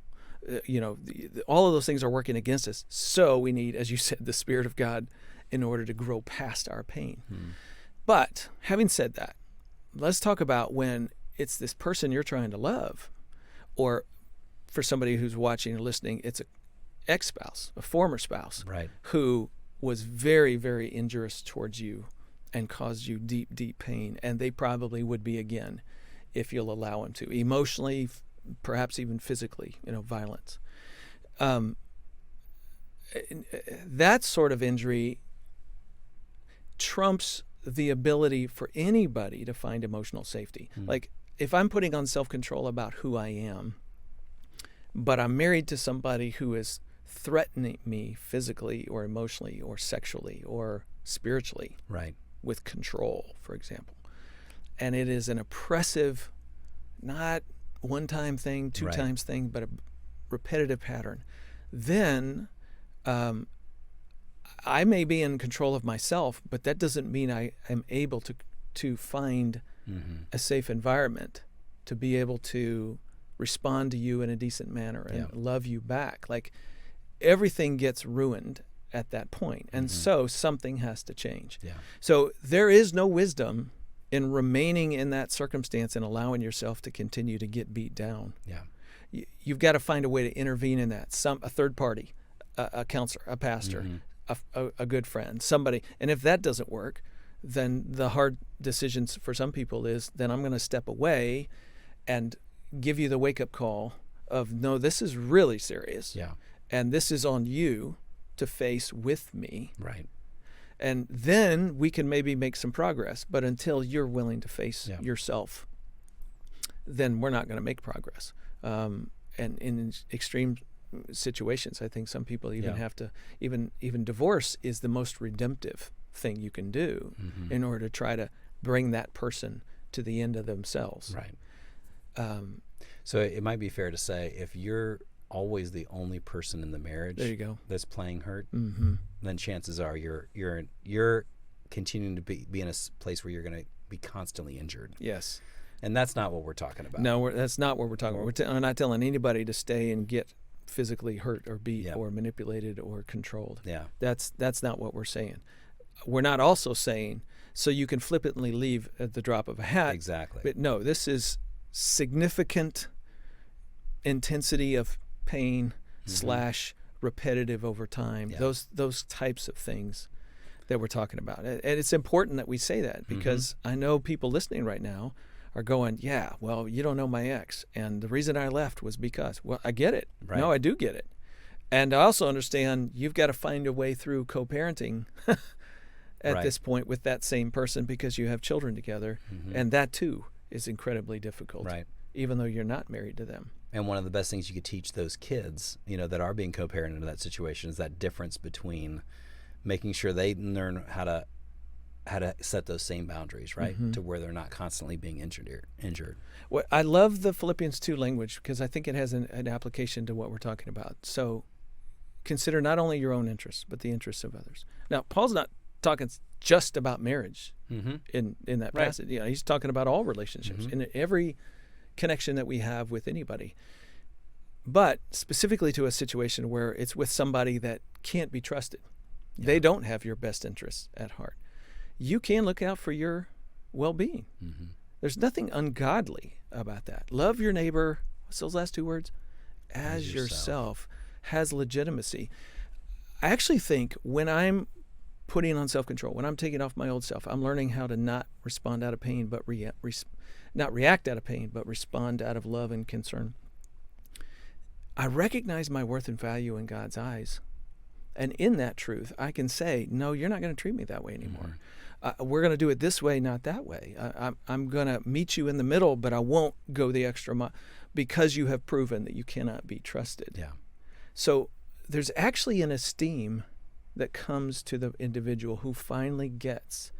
All of those things are working against us. So we need, as you said, the Spirit of God in order to grow past our pain. But having said that, let's talk about when it's this person you're trying to love, or for somebody who's watching or listening, it's an ex-spouse, a former spouse, right, who was very, very injurious towards you and caused you deep, deep pain. And they probably would be again if you'll allow them to, emotionally, perhaps even physically, violence. That sort of injury trumps the ability for anybody to find emotional safety. Like if I'm putting on self-control about who I am, but I'm married to somebody who is threatening me physically or emotionally or sexually or spiritually, right, with control, for example, and it is an oppressive, not one-time thing, two-times thing, but a repetitive pattern, then I may be in control of myself, but that doesn't mean I am able to find a safe environment to be able to respond to you in a decent manner and love you back. Like everything gets ruined at that point. And so something has to change. Yeah. So there is no wisdom in remaining in that circumstance and allowing yourself to continue to get beat down. Yeah. You've got to find a way to intervene in that. A third party, a counselor, a pastor, a good friend, somebody. And if that doesn't work, then the hard decisions for some people is then I'm going to step away and give you the wake-up call of, no, this is really serious. Yeah. And this is on you to face with me. Right. And then we can maybe make some progress. But until you're willing to face yourself, then we're not going to make progress. And in extreme situations, I think some people even have to, even divorce is the most redemptive thing you can do in order to try to bring that person to the end of themselves. Right. So it might be fair to say if you're always the only person in the marriage there you go. That's playing hurt, then chances are you're continuing to be in a place where you're going to be constantly injured. Yes. And that's not what we're talking about. No, that's not what we're talking about. We're not telling anybody to stay and get physically hurt or beat or manipulated or controlled. Yeah. That's not what we're saying. We're not also saying so you can flippantly leave at the drop of a hat. Exactly. But no, this is significant intensity of pain / repetitive over time. Yeah. Those types of things that we're talking about. And it's important that we say that because I know people listening right now are going, yeah, well, you don't know my ex. And the reason I left was because, well, I get it. Right. No, I do get it. And I also understand you've got to find a way through co-parenting at this point with that same person because you have children together. And that too is incredibly difficult, even though you're not married to them. And one of the best things you could teach those kids, that are being co-parented in that situation is that difference between making sure they learn how to set those same boundaries, right, to where they're not constantly being injured. Well, I love the Philippians 2 language because I think it has an application to what we're talking about. So consider not only your own interests, but the interests of others. Now, Paul's not talking just about marriage in that passage. He's talking about all relationships in every connection that we have with anybody, but specifically to a situation where it's with somebody that can't be trusted. They don't have your best interests at heart. You can look out for your well-being. There's nothing ungodly about that. Love your neighbor, what's those last two words? As yourself has legitimacy. I actually think when I'm putting on self-control, when I'm taking off my old self, I'm learning how to not respond out of pain, but not react out of pain, but respond out of love and concern. I recognize my worth and value in God's eyes. And in that truth, I can say, no, you're not going to treat me that way anymore. We're going to do it this way, not that way. I'm going to meet you in the middle, but I won't go the extra mile because you have proven that you cannot be trusted. Yeah. So there's actually an esteem that comes to the individual who finally gets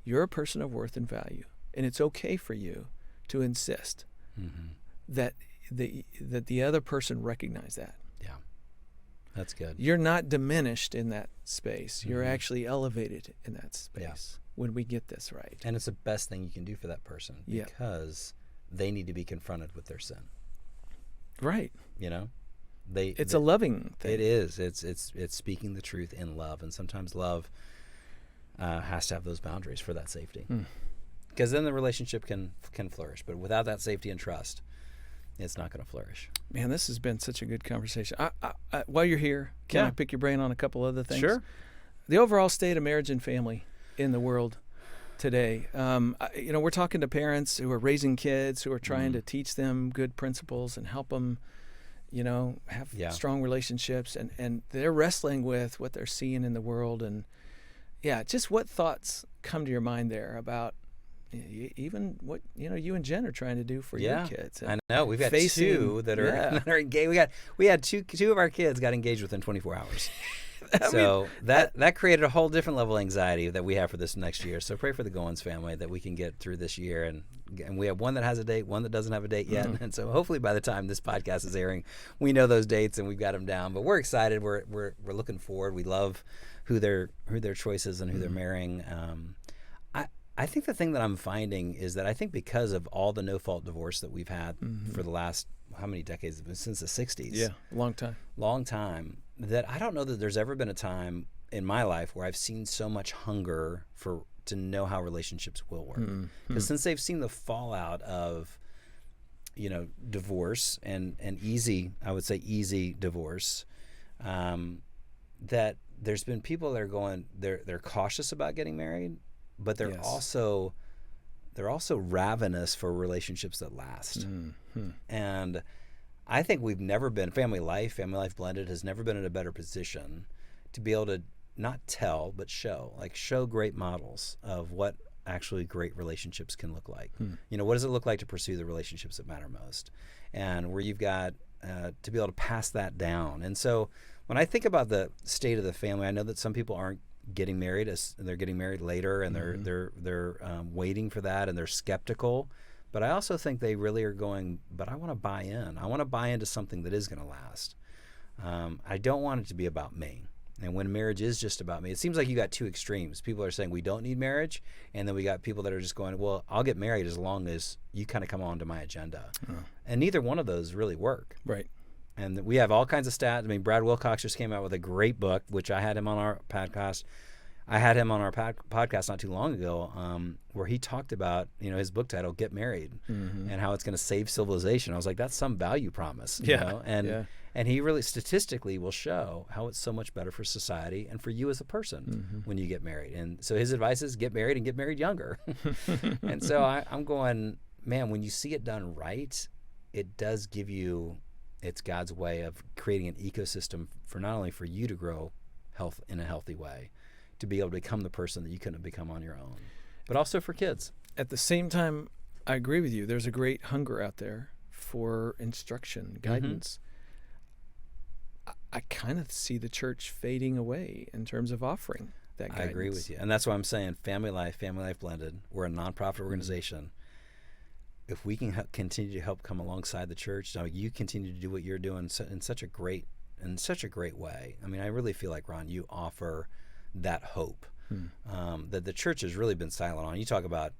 you're a person of worth and value, and it's okay for you to insist that the other person recognize that. Yeah, that's good. You're not diminished in that space. You're actually elevated in that space when we get this right. And it's the best thing you can do for that person because they need to be confronted with their sin. Right. You know? It's a loving thing. It is. It's speaking the truth in love, and sometimes love has to have those boundaries for that safety. Because then the relationship can flourish. But without that safety and trust, it's not going to flourish. Man, this has been such a good conversation. While you're here, can I pick your brain on a couple other things? Sure. The overall state of marriage and family in the world today. We're talking to parents who are raising kids, who are trying to teach them good principles and help them, have strong relationships. And they're wrestling with what they're seeing in the world. And, just what thoughts come to your mind there about even what you and Jen are trying to do for your kids? I know we've got two that are engaged. We had two of our kids got engaged within 24 hours. That created a whole different level of anxiety that we have for this next year. So pray for the Goins family that we can get through this year, and we have one that has a date, one that doesn't have a date yet, and so hopefully by the time this podcast is airing, we know those dates and we've got them down. But we're excited. We're looking forward. We love who their choices and who they're marrying. I think the thing that I'm finding is that I think because of all the no-fault divorce that we've had for the last, how many decades? Since the 60s. Yeah, long time. That I don't know that there's ever been a time in my life where I've seen so much hunger to know how relationships will work. Because since they've seen the fallout of, divorce and easy divorce, that there's been people that are going, they're cautious about getting married, but they're also ravenous for relationships that last. And I think we've never been, FamilyLife Blended has never been in a better position to be able to not tell, but show great models of what actually great relationships can look like. What does it look like to pursue the relationships that matter most? And where you've got to be able to pass that down. And so when I think about the state of the family, I know that some people aren't getting married, as they're getting married later, and they're waiting for that, and they're skeptical. But I also think they really are going, but I want to buy in. I want to buy into something that is going to last. I don't want it to be about me. And when marriage is just about me, it seems like you got two extremes. People are saying we don't need marriage, and then we got people that are just going, well, I'll get married as long as you kind of come onto my agenda. And neither one of those really work. Right. And we have all kinds of stats. I mean, Brad Wilcox just came out with a great book, which I had him on our podcast. Podcast not too long ago, where he talked about, his book title, Get Married, and how it's going to save civilization. I was like, that's some value promise. And he really statistically will show how it's so much better for society and for you as a person when you get married. And so his advice is get married and get married younger. And so I'm going, man, when you see it done right, it does give you, it's God's way of creating an ecosystem for not only for you to grow health in a healthy way, to be able to become the person that you couldn't become on your own, but also for kids. At the same time, I agree with you. There's a great hunger out there for instruction, guidance. I kind of see the church fading away in terms of offering that guidance. I agree with you. And that's why I'm saying FamilyLife Blended, we're a nonprofit organization. If we can continue to help come alongside the church, you continue to do what you're doing in such a great way. I mean, I really feel like, Ron, you offer that hope that the church has really been silent on. You talk about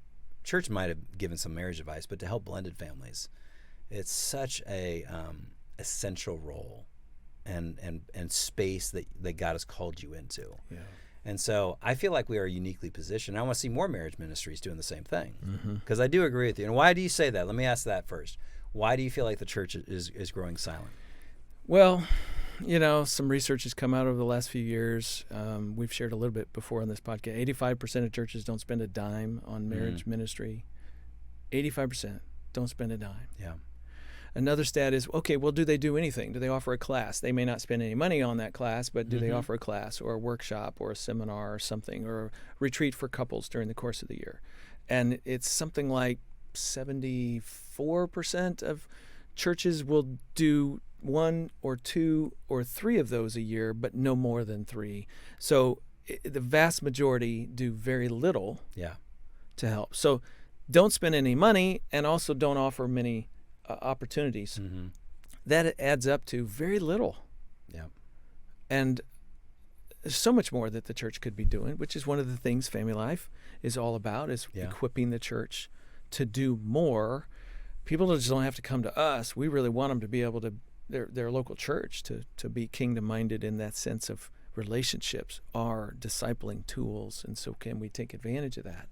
church might have given some marriage advice, but to help blended families, it's such a essential role and space that God has called you into. Yeah. And so I feel like we are uniquely positioned. I want to see more marriage ministries doing the same thing, because I do agree with you. And why do you say that? Let me ask that first. Why do you feel like the church is growing silent? Well, some research has come out over the last few years. We've shared a little bit before on this podcast. 85% of churches don't spend a dime on marriage ministry. 85% don't spend a dime. Yeah. Another stat is, okay, well, do they do anything? Do they offer a class? They may not spend any money on that class, but do they offer a class or a workshop or a seminar or something, or a retreat for couples during the course of the year? And it's something like 74% of churches will do 1 or 2 or 3 of those a year, but no more than 3. So the vast majority do very little to help. So don't spend any money, and also don't offer many opportunities. That adds up to very little. Yeah. And there's so much more that the church could be doing, which is one of the things Family Life is all about, is equipping the church to do more. People just don't have to come to us. We really want them to be able to, their local church, to be kingdom-minded in that sense of relationships are discipling tools, and so can we take advantage of that?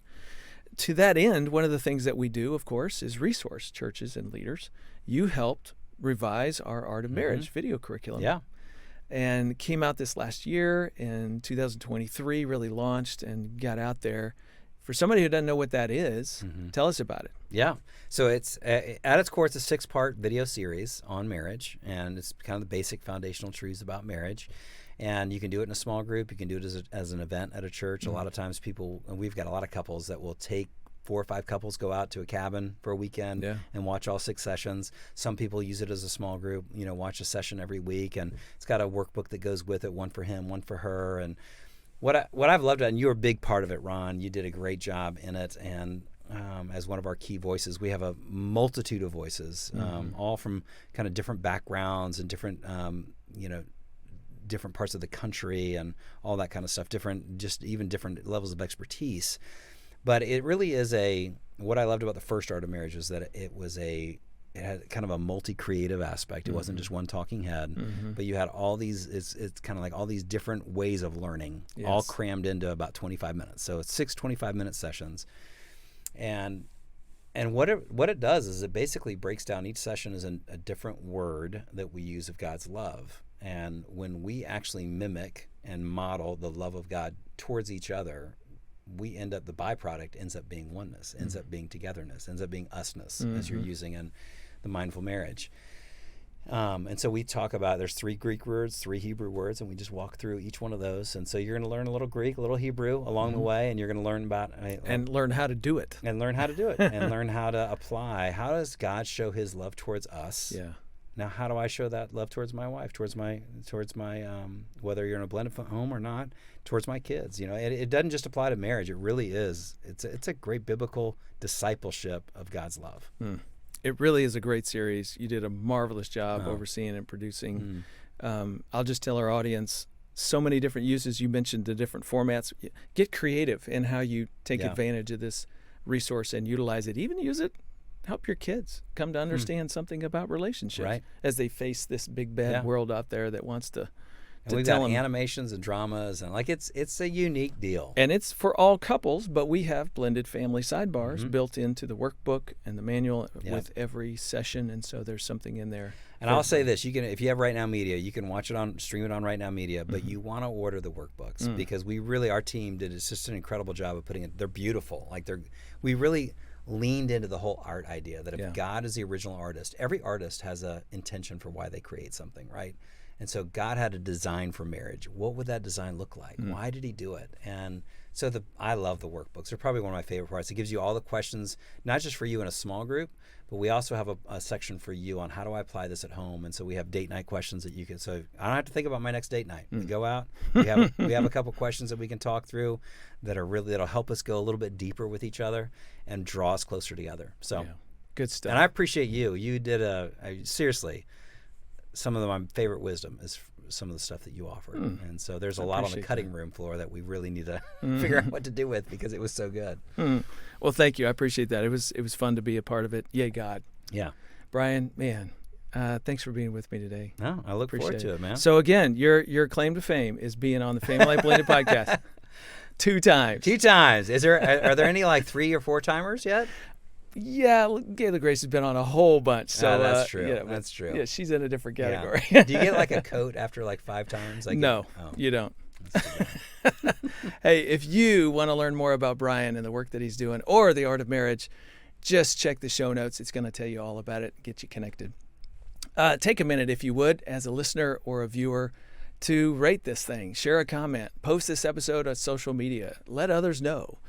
To that end, one of the things that we do, of course, is resource churches and leaders. You helped revise our Art of Marriage video curriculum. Yeah. And came out this last year in 2023, really launched and got out there. For somebody who doesn't know what that is, tell us about it. Yeah. So it's at its core, it's a 6-part video series on marriage, and it's kind of the basic foundational truths about marriage. And you can do it in a small group. You can do it as an event at a church. A lot of times we've got a lot of couples that will take 4 or 5 couples, go out to a cabin for a weekend and watch all 6 sessions. Some people use it as a small group, watch a session every week, and it's got a workbook that goes with it, one for him, one for her. And what I've loved, and you were a big part of it, Ron, you did a great job in it. And as one of our key voices, we have a multitude of voices, all from kind of different backgrounds and different, different parts of the country and all that kind of stuff, even different levels of expertise. But it really is what I loved about the first Art of Marriage was that it had kind of a multi-creative aspect. It wasn't just one talking head, but you had all these, it's kind of like all these different ways of learning, all crammed into about 25 minutes. So it's 6 25-minute sessions. And what it does is it basically breaks down each session as a different word that we use of God's love. And when we actually mimic and model the love of God towards each other, the byproduct ends up being oneness, ends up being togetherness, ends up being usness, as you're using in the mindful marriage. And so we talk about, there's 3 Greek words, 3 Hebrew words, and we just walk through each one of those. And so you're going to learn a little Greek, a little Hebrew along the way, and you're going to learn about... and learn how to do it. And learn how to do it, and learn how to apply. How does God show his love towards us? Yeah. Now, how do I show that love towards my wife, towards my whether you're in a blended home or not, towards my kids? It doesn't just apply to marriage. It really is. It's a great biblical discipleship of God's love. It really is a great series. You did a marvelous job overseeing and producing. I'll just tell our audience, so many different uses. You mentioned the different formats. Get creative in how you take advantage of this resource and utilize it. Even use it. Help your kids come to understand something about relationships as they face this big bad world out there that wants to. And we've got animations and dramas, and it's a unique deal. And it's for all couples, but we have blended family sidebars built into the workbook and the manual with every session, and so there's something in there. And I'll say this: if you have Right Now Media, you can stream it on Right Now Media, but you want to order the workbooks because our team did just an incredible job of putting it. They're beautiful. We really leaned into the whole art idea that if God is the original artist, every artist has a intention for why they create something, right? And so God had a design for marriage. What would that design look like? Why did he do it? And so I love the workbooks. They're probably one of my favorite parts. It gives you all the questions, not just for you in a small group, but we also have a section for you on how do I apply this at home. And so we have date night questions that you can, so I don't have to think about my next date night. We go out, we have a couple questions that we can talk through that'll help us go a little bit deeper with each other and draw us closer together. So good stuff. And I appreciate you. You did seriously, some of my favorite wisdom is some of the stuff that you offered. And so there's a lot on the cutting room floor that we really need to figure out what to do with because it was so good. Well, thank you. I appreciate that. It was fun to be a part of it. Yay, God. Yeah. Brian, man, thanks for being with me today. No, I look forward to it, man. So again, your claim to fame is being on the Family Life Blended podcast 2 times. 2 times. Are there any 3 or 4 timers yet? Yeah, Gayla Grace has been on a whole bunch. So that's true. Yeah, That's true. Yeah, she's in a different category. Yeah. Do you get like a coat after like 5 times? No, Oh, you don't. that's too bad. Hey, if you want to learn more about Brian and the work that he's doing or the art of marriage, just check the show notes. It's going to tell you all about it, get you connected. Take a minute, if you would, as a listener or a viewer, to rate this thing, share a comment, post this episode on social media, let others know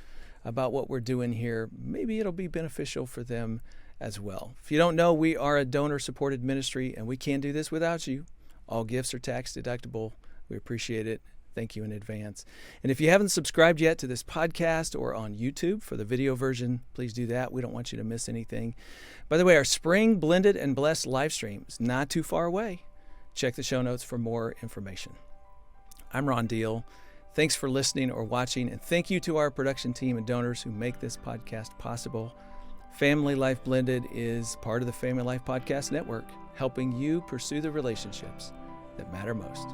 about what we're doing here. Maybe it'll be beneficial for them as well. If you don't know, we are a donor-supported ministry, and we can't do this without you. All gifts are tax deductible. We appreciate it. Thank you in advance. And if you haven't subscribed yet to this podcast or on YouTube for the video version, please do that. We don't want you to miss anything. By the way, our Spring Blended and Blessed live stream is not too far away. Check the show notes for more information. I'm Ron Deal. Thanks for listening or watching, and thank you to our production team and donors who make this podcast possible. Family Life Blended is part of the Family Life Podcast Network, helping you pursue the relationships that matter most.